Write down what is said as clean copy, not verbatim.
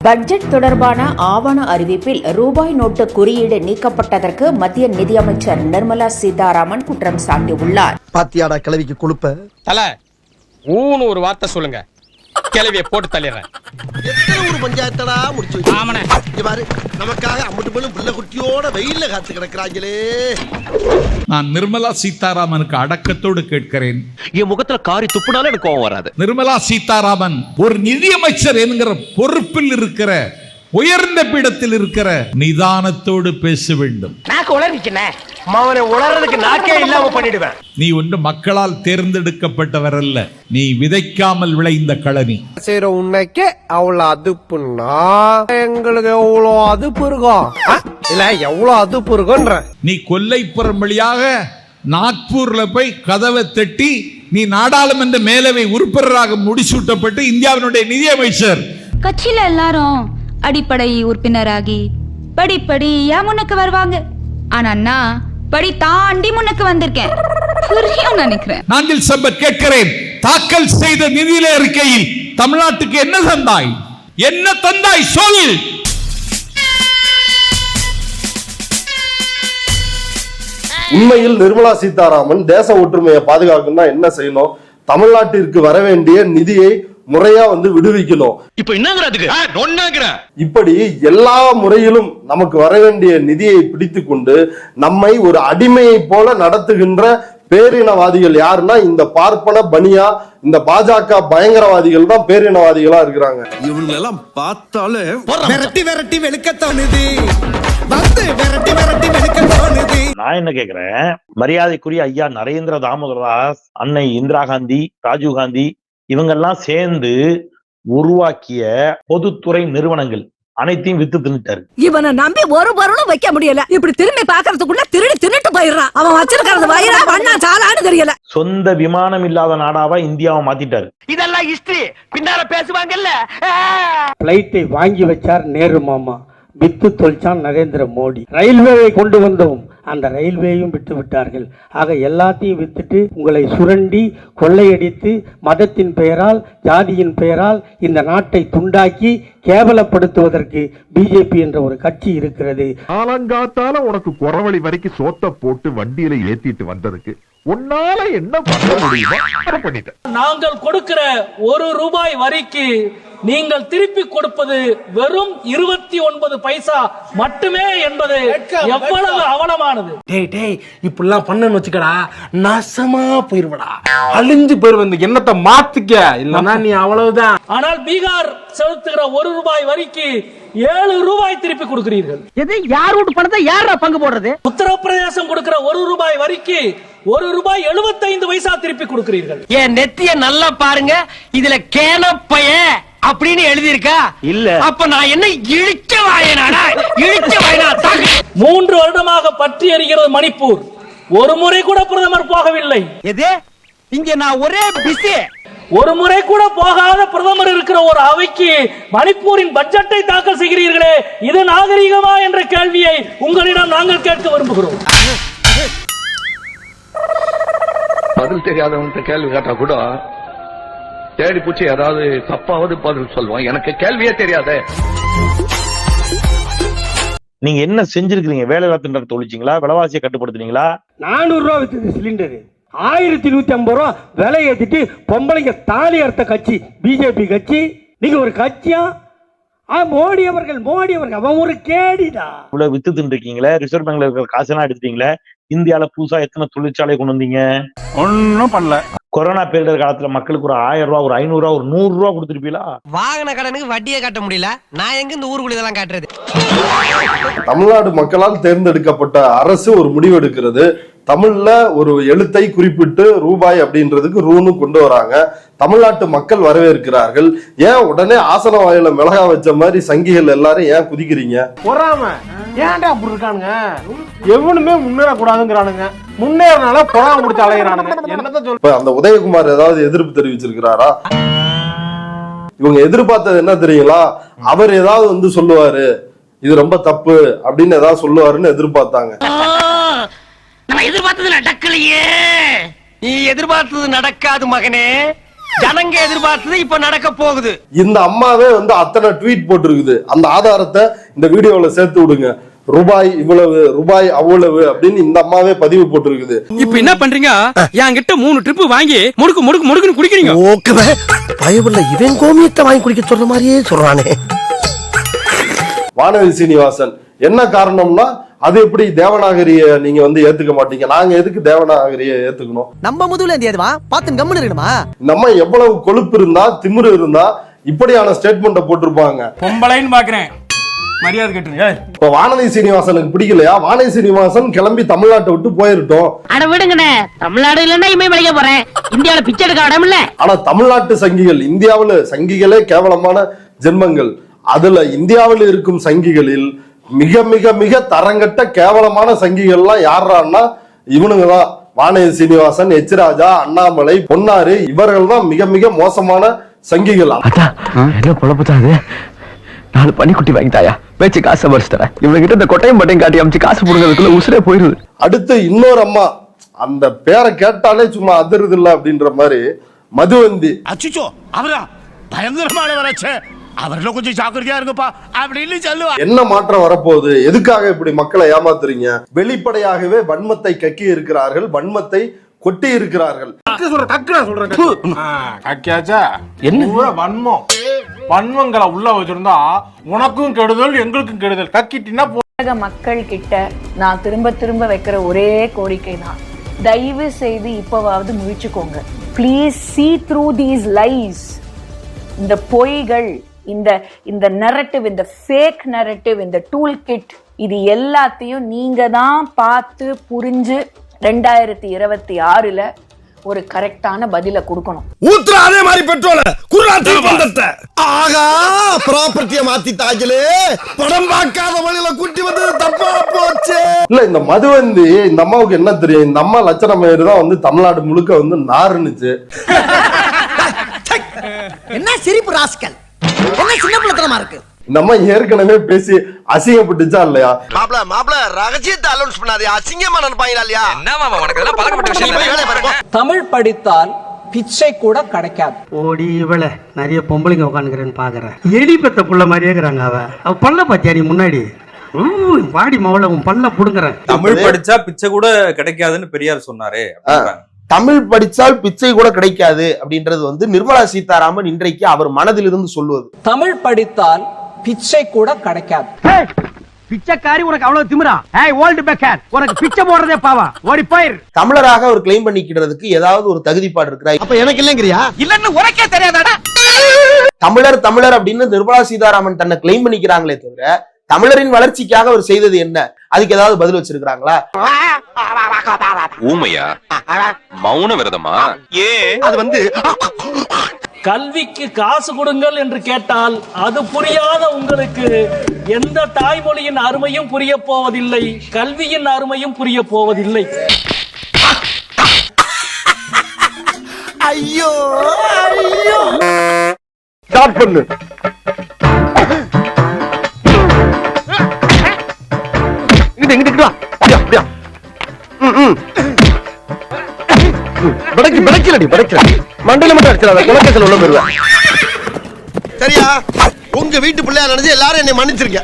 Budget தொடர்பான ஆவண அறிவிப்பில் ரூபாய் நோட்டு குறியீடு நீக்கப்பட்டதற்கு மத்திய நிதியமைச்சர் நிர்மலா சீதாராமன் குற்றம் சாட்டியுள்ளார். பாத்தியாடா கிளவிக்கு கொழுப்ப தல ஊன்னு ஒரு வார்த்தை சொல்லுங்க, கிளவியை போட்டு தள்ளிடுறேன். எத்தனை ஒரு பஞ்சாயத்தடா முடிச்சு ஆமனே பாரு, நமக்காக அம்பட்டு போலும் பிள்ளை குட்டியோட வெயில்ல காத்து கிடக்குறாங்களே. நான் நிர்மலா சீதாராமனுக்கு அடக்கத்தோடு கேட்கிறேன். என் முகத்துல காரி துப்புனாலும் எனக்கு கோவம் வராது. நிர்மலா சீதாராமன் ஒரு நிதியமைச்சர் என்கிற பொறுப்பில் இருக்கிற உயர்ந்த பீடத்தில் இருக்கிற நிதானத்தோடு பேச வேண்டும். நீ ஒன்று மக்களால் தேர்ந்தெடுக்கப்பட்டவர் அல்ல, நீ விதைக்காமல் விளைந்த களனி. சரி, உன்னைக்கு அவ்வளவு அதுப்புன்னா எங்களுக்கு எவ்வளோ அதுப்பு இருக்கும் இல்ல, எவ்வளவு அதுப்பு இருக்கும்ன்ற. நீ கொல்லைப்புறம் வழியாக நாக்பூர்ல போய் கதவை தட்டி நீ நாடாளுமன்ற மேலவை உறுப்பினராக முடிசூட்டப்பட்டு இந்தியாவினுடைய நிதியமைச்சர். கட்சியில எல்லாரும் அடிப்படை உறுப்பினராகி படிப்படியா முன்னுக்கு வருவாங்க. ஆனா நான் படி தாண்டி முன்னுக்கு வந்திருக்கேன். புரியும் நினைக்கிறேன். நாங்கள் சம்பத் கேட்கிறேன், தாக்கல் செய்த நிதியில அறிக்கையில் தமிழ்நாட்டுக்கு என்ன தந்தாய்? என்ன தந்தாய் சொல். உண்மையில் நிர்மலா சீதாராமன் தேச ஒற்றுமையை பாதுகாக்கணும்னா என்ன செய்யணும்? தமிழ்நாட்டிற்கு வர வேண்டிய நிதியை முறையா விடுவிக்கணும். இப்ப என்ன இப்படி எல்லா முறையிலும் நமக்கு வர வேண்டிய நிதியை பிடித்து கொண்டு நம்மை ஒரு அடிமையை போல நடத்துகின்ற பேரினவாதிகள் யாருன்னா இந்த பார்ப்பன பனியா, இந்த பாஜக பயங்கரவாதிகள் தான் பேரினவாதிகளா இருக்கிறாங்க. இவங்க எல்லாம் பார்த்தாலே விரட்டி விரட்டி வெளுக்கத்தானுது, வந்து விரட்டி விரட்டி வெளுக்கத்தானுது. நான் என்ன கேக்குறேன், மரியாதைக்குரிய ஐயா நரேந்திர தாமோதர தாஸ், அன்னை இந்திரா காந்தி, ராஜீவ் காந்தி இவங்கெல்லாம் சேர்ந்து உருவாக்கிய பொதுத்துறை நிறுவனங்கள் அனைத்தையும் வித்து தின்னுட்டாரு. இவனை நம்பி ஒரு பொருளும் வைக்க முடியல. இப்படி திரும்பி பாக்குறதுக்குள்ள திருடி தின்னுட்டு போயிடுறான். அவன் வச்சிருக்கிறது வயிறா வண்ணா சாலான்னு தெரியல. சொந்த விமானம் இல்லாத நாடாவா இந்தியாவை மாத்திட்டாரு. இதெல்லாம் ஹிஸ்டரி, பின்னால பேசுவாங்கல்ல. பிளைட்டை வாங்கி வச்சார் நேரு மாமா, வித்து தொழிச்சான் நரேந்திர மோடி. ரயில்வேயை கொண்டு வந்தோம், அந்த ரயில்வேயும் விட்டு விட்டார்கள். ஆக எல்லாத்தையும் வித்துட்டு உங்களை சுரண்டி கொள்ளையடித்து மதத்தின் பெயரால் ஜாதியின் பெயரால் இந்த நாட்டை துண்டாக்கி கேவலப்படுத்துவதற்கு பிஜேபி என்ற ஒரு கட்சி இருக்கிறது. ஆலங்காத்தால உனக்கு குறவழி வரைக்கும் சோத்த போட்டு வண்டியில ஏத்திட்டு வந்ததுக்கு உன்னால என்ன பண்ண முடியுமோ பண்ணிட்ட. நாங்கள் கொடுக்கிற ₹1 வரிக்கு நீங்கள் திருப்பி கொடுப்பது வெறும் 29 பைசா மட்டுமே என்பது எவ்வளவு அவலமானது. இப்படிலாம் பண்ணன்னு வச்சுக்கடா, நாசமா போயிருவடா, அழிஞ்சு போயிருவ. எண்ணத்தை மாத்திக்க, இல்லன்னா நீ அவ்வளவுதான். ஆனால் பீகார் செலுத்துகிற ₹1 வரிக்கு ₹7 திருப்பி கொடுக்கிறீர்கள். எது யார் வீட்டு பணத்தை யாரா பங்கு போடுறது? உத்தரப்பிரதேசம் கொடுக்கிற ₹1 வரிக்கு ₹1.75 பைசா திருப்பி கொடுக்கிறீர்கள். என் நெத்திய நல்லா பாருங்க, இதுல கேனப்பைய அப்படின்னு எழுதி இருக்கா? இல்ல. அப்ப நான் என்ன இழிச்ச வாயனாடா? இழிச்ச வாயனா? 3 வருடமாக பற்றி எரிகிறது மணிப்பூர். ஒரு முறை கூட பிரதமர் போகவில்லை. எது? இங்க நான் ஒரே பிஸி. ஒரு முறை கூட போகாத பிரதமர் இருக்கிற ஒரு அவைக்கு மணிப்பூரின் பட்ஜெட்டை தாக்கல் செய்கிறீர்களே, இது நாகரிகமா என்ற கேள்வியை உங்களிடம் நாங்கள் கேட்க விரும்புகிறோம். பதில் தெரியாதவன்கிட்ட கேள்வி கேட்டா கூட தேடி பூச்சி ஏதாவது தப்பாவது பதில் சொல்லுவான். எனக்கு கேள்வியே தெரியாத. நீங்க என்ன செஞ்சிருக்கீங்க? வேலை திண்டத்தை ஒழிச்சிங்களா? விலைவாசியை கட்டுப்படுத்துனீங்களா? ₹400 வித்தது சிலிண்டர் 1150 ரூபா விலை ஏத்திட்டு பொம்பளைங்க தாலி அறுத்த கட்சி பிஜேபி கட்சி. நீங்க ஒரு கட்சியா? மோடி அவர்கள் அவன் ஒரு கேடிடா. இவ்வளவு வித்து தின்றுக்கீங்களே, ரிசர்வ் பேங்க்ல இருக்கிற காசெல்லாம் எடுத்துட்டீங்களே. இந்தியால புதுசா எத்தனை தொழிற்சாலை கொண்டு வந்தீங்க? ஒன்னும் பண்ணல. கொரோனா பேரிடர் காலத்துல மக்களுக்கு ஒரு 1000 ரூபா, ஒரு 500 ரூபா, ஒரு 100 ரூபா கொடுத்துருப்பீங்களா? வாகன கடனுக்கு வட்டியை கட்ட முடியல, நான் எங்க இந்த ஊருக்குள்ள இதெல்லாம் காட்டுறது? தமிழ்நாடு மக்களால் தேர்ந்தெடுக்கப்பட்ட அரசு ஒரு முடிவு எடுக்கிறது. தமிழ்ல ஒரு எழுத்தை குறிப்பிட்டு ரூபாய் அப்படின்றதுக்கு ரூனு கொண்டு வராங்க. தமிழ்நாட்டு மக்கள் வரவேற்கிறார்கள். ஏன் உடனே ஆசன வாயில மிளகா வச்ச மாதிரி சங்கிகள் எல்லாரும் ஏன் குதிக்கிறீங்க? பொறாம ஏன்டா அப்படி இருக்கானுங்க? எவனுமே முன்னேற கூடாதுங்கிறானுங்க, முன்னேறனால பொறாம முடிச்சு அலையிறானுங்க. என்னதான் சொல்ல? அந்த உதயகுமார் ஏதாவது எதிர்ப்பு தெரிவிச்சிருக்கிறாரா? இவங்க எதிர்பார்த்தது என்ன தெரியுங்களா? அவர் ஏதாவது சொல்லுவாரு, இது ரொம்ப தப்பு அப்படின்னு ஏதாவது சொல்லுவாருன்னு எதிர்பார்த்தாங்க. நம்ம எதிர்பார்த்தது நடக்கலையே. நீ எதிர்பார்த்தது நடக்காது மகனே. ஜனங்க எதிர்பார்த்தது இப்ப நடக்க போகுது. இந்த அம்மாவே வந்து அத்தனை ட்வீட் போட்டிருக்குது. அந்த ஆதாரத்தை இந்த வீடியோல சேர்த்து விடுங்க. ரூபாய் இவ்வளவு, ரூபாய் அவ்வளவு அப்படின்னு இந்த அம்மாவே பதிவு போட்டிருக்குது. இப்ப என்ன பண்றீங்க? என்கிட்ட 3 ட்ரிப் வாங்கி முடுக்கு முடுக்கு முடுக்குன்னு குடிக்கிறீங்க. ஓகே பயவுள்ள இவன் கோமியத்தை வாங்கி குடிக்க சொல்ற மாதிரியே சொல்றானே. வானதி சீனிவாசன் என்ன காரணம்னா, அது எப்படி தேவநாகரிய நீங்க வந்து ஏத்துக்க மாட்டீங்க, நாங்க எதுக்கு தேவநாகரிய ஏத்துக்கணும்? நம்ம முதுகுல இருந்து ஏதுவா பாத்து கம்முன்னு இருக்கணுமா? நம்ம எவ்வளவு கொழுப்பு இருந்தா திமிரு இருந்தா இப்படியான ஸ்டேட்மெண்ட போட்டிருப்பாங்க. பொம்பளைன்னு பாக்குறேன், மரியாதை கேட்டுங்க. இப்ப வானதி சீனிவாசனுக்கு பிடிக்கலையா? வானதி சீனிவாசன் கிளம்பி தமிழ்நாட்டை விட்டு போயிருட்டோம். அட விடுங்கண்ணே, தமிழ்நாடு இல்லன்னா இமே வெளிய போறேன். இந்தியாவுல பிச்சை எடுக்க இடம் இல்ல. ஆனா தமிழ்நாட்டு சங்கிகள், இந்தியாவுல சங்கிகளே கேவலமான ஜென்மங்கள். அதுல இந்தியாவில் இருக்கும் சங்கிகளில் மிக மிக மிக தரங்கட்ட கேவலமான சங்கிகள்லாம் யாரான்னா இவனுங்கதான். வானதி சீனிவாசன், எச் ராஜா, அண்ணாமலை, பொன்னாரு, இவர்கள் தான் மிக மிக மோசமான சங்கிகள். என்ன பொழப்புதாது? 4 பனிக்குட்டி வாங்கிட்டாயா, பேச்சு காசை பறிச்சு தரேன். இவங்க கிட்ட இந்த கொட்டையும் பட்டையும் காட்டி அமைச்சு காசு புடுங்கிறதுக்குள்ள உசுரே போயிருது. அடுத்து இன்னொரு அம்மா, அந்த பேரை கேட்டாலே சும்மா அதிருது இல்ல அப்படின்ற மாதிரி, மதுவந்தி. அச்சுச்சோ அவரா பயங்கரமான வராச்சே, அவர்ல கொஞ்சம் ஜாக்கிரதையா இருங்கப்பா அப்படின்னு சொல்லுவா. என்ன மாற்றம் வரப்போகுது? எதுக்காக இப்படி மக்களை ஏமாத்துறீங்க? வெளிப்படையாகவே வன்மத்தை கக்கி இருக்கிறார்கள், வன்மத்தை கொட்டி இருக்கிறார்கள். வன்மங்களை உள்ள வச்சிருந்தா உனக்கும் கெடுதல் எங்களுக்கும் கெடுதல். கக்கிட்டினா மக்கள் கிட்ட நான் திரும்ப திரும்ப வைக்கிற ஒரே கோரிக்கை தான், தயவு செய்து இப்பவாவது முயற்சிக்கோங்க. Please see through these lies. இந்த பொய்கள், இந்த நரேட்டிவ், இந்த ஃபேக் நரேட்டிவ், இந்த டூல் கிட், இது எல்லாத்தையும் நீங்க தான் பார்த்து புரிஞ்சு 2026ல ஒரு கரெக்டான பதில கொடுக்கணும். ஊத்துற அதே மாதிரி பெட்ரோல குர்ராத்தி பந்தத்தை ஆகா ப்ராப்பர்ட்டியை மாத்திட்டாங்களே, படம் பார்க்காத வழியில குட்டி வந்தது தப்பா போச்சு. இல்ல இந்த மதுவந்தி, இந்த அம்மாவுக்கு என்ன தெரியும்? இந்த அம்மா லட்சணம் தான் வந்து தமிழ்நாடு முழுக்க வந்து நாறுனுச்சு. என்ன சிரிப்பு ராஸ்கல், என்ன சின்ன பிள்ளைத்தனமா இருக்கு. இந்த அம்மா ஏற்கனவே பேசி அசிங்கப்பட்டுச்சா இல்லையா? மாப்ள ரகசியத்தை அலௌன்ஸ் பண்ணாதே, அசிங்கமா நினைப்பாங்களா இல்லையா? என்ன மாமா உனக்கு இதெல்லாம் பழக்கப்பட்ட விஷயம். தமிழ் படித்தால் பிச்சை கூட கிடைக்காது. ஓடி இவள நிறைய பொம்பளைங்க உட்காந்துக்கிறேன்னு பாக்குறேன். எலி பெத்த புள்ள மாதிரியே இருக்கிறாங்க. அவ பல்ல பாத்தியா நீ முன்னாடி? வாடி மவள உன் பல்ல புடுங்குறேன். தமிழ் படிச்சா பிச்சை கூட கிடைக்காதுன்னு பெரியார் சொன்னாரே. தமிழ் படிச்சால் பிச்சை கூட கிடைக்காது அப்படின்றது வந்து நிர்மலா சீதாராமன் இன்றைக்கு அவர் மனதிலிருந்து சொல்லுவது. தமிழ் படித்தால் பிச்சை கூட கிடைக்காது. பிச்சைக்காரி உனக்கு அவ்வளவு திமிரா? ஏய் ஓல்ட் பெக்கர், உனக்கு பிச்சை போடுறதே பாவா, ஓடி போயிரு. தமிழராக அவர் கிளைம் பண்ணிக்கிறதுக்கு ஏதாவது ஒரு தகுதிப்பாடு இருக்கா? அப்ப எனக்கு இல்லங்கறியா? இல்லன்னு உனக்கே தெரியாதாடா? தமிழர் தமிழர் அப்படின்னு நிர்மலா சீதாராமன் தன்னை கிளைம் பண்ணிக்கிறாங்களே தவிர தமிழரின் வளர்ச்சிக்காக அவர் செய்தது என்ன? அதுக்கு ஏதாவது பதில் வச்சிருக்காங்களா? ஊமையா, மௌன விரதமா? அது வந்து கல்விக்கு காசு கொடுங்கள் என்று கேட்டால் அது புரியாத உங்களுக்கு எந்த தாய்மொழியின் அருமையும் புரிய போவதில்லை, கல்வியின் அருமையும் புரிய போவதில்லை. ஐயோ ஐயோ. ஸ்டார்ட் பண்ணு. இங்கிட்டு வா. அப்படியா அப்படியா. மண்டல மட்டும் அடிச்சிடாத, குலக்கேசல் உள்ள போயிருவேன். சரியா? உங்க வீட்டு பிள்ளையா நினைச்சு எல்லாரும் என்னை மன்னிச்சிருக்க.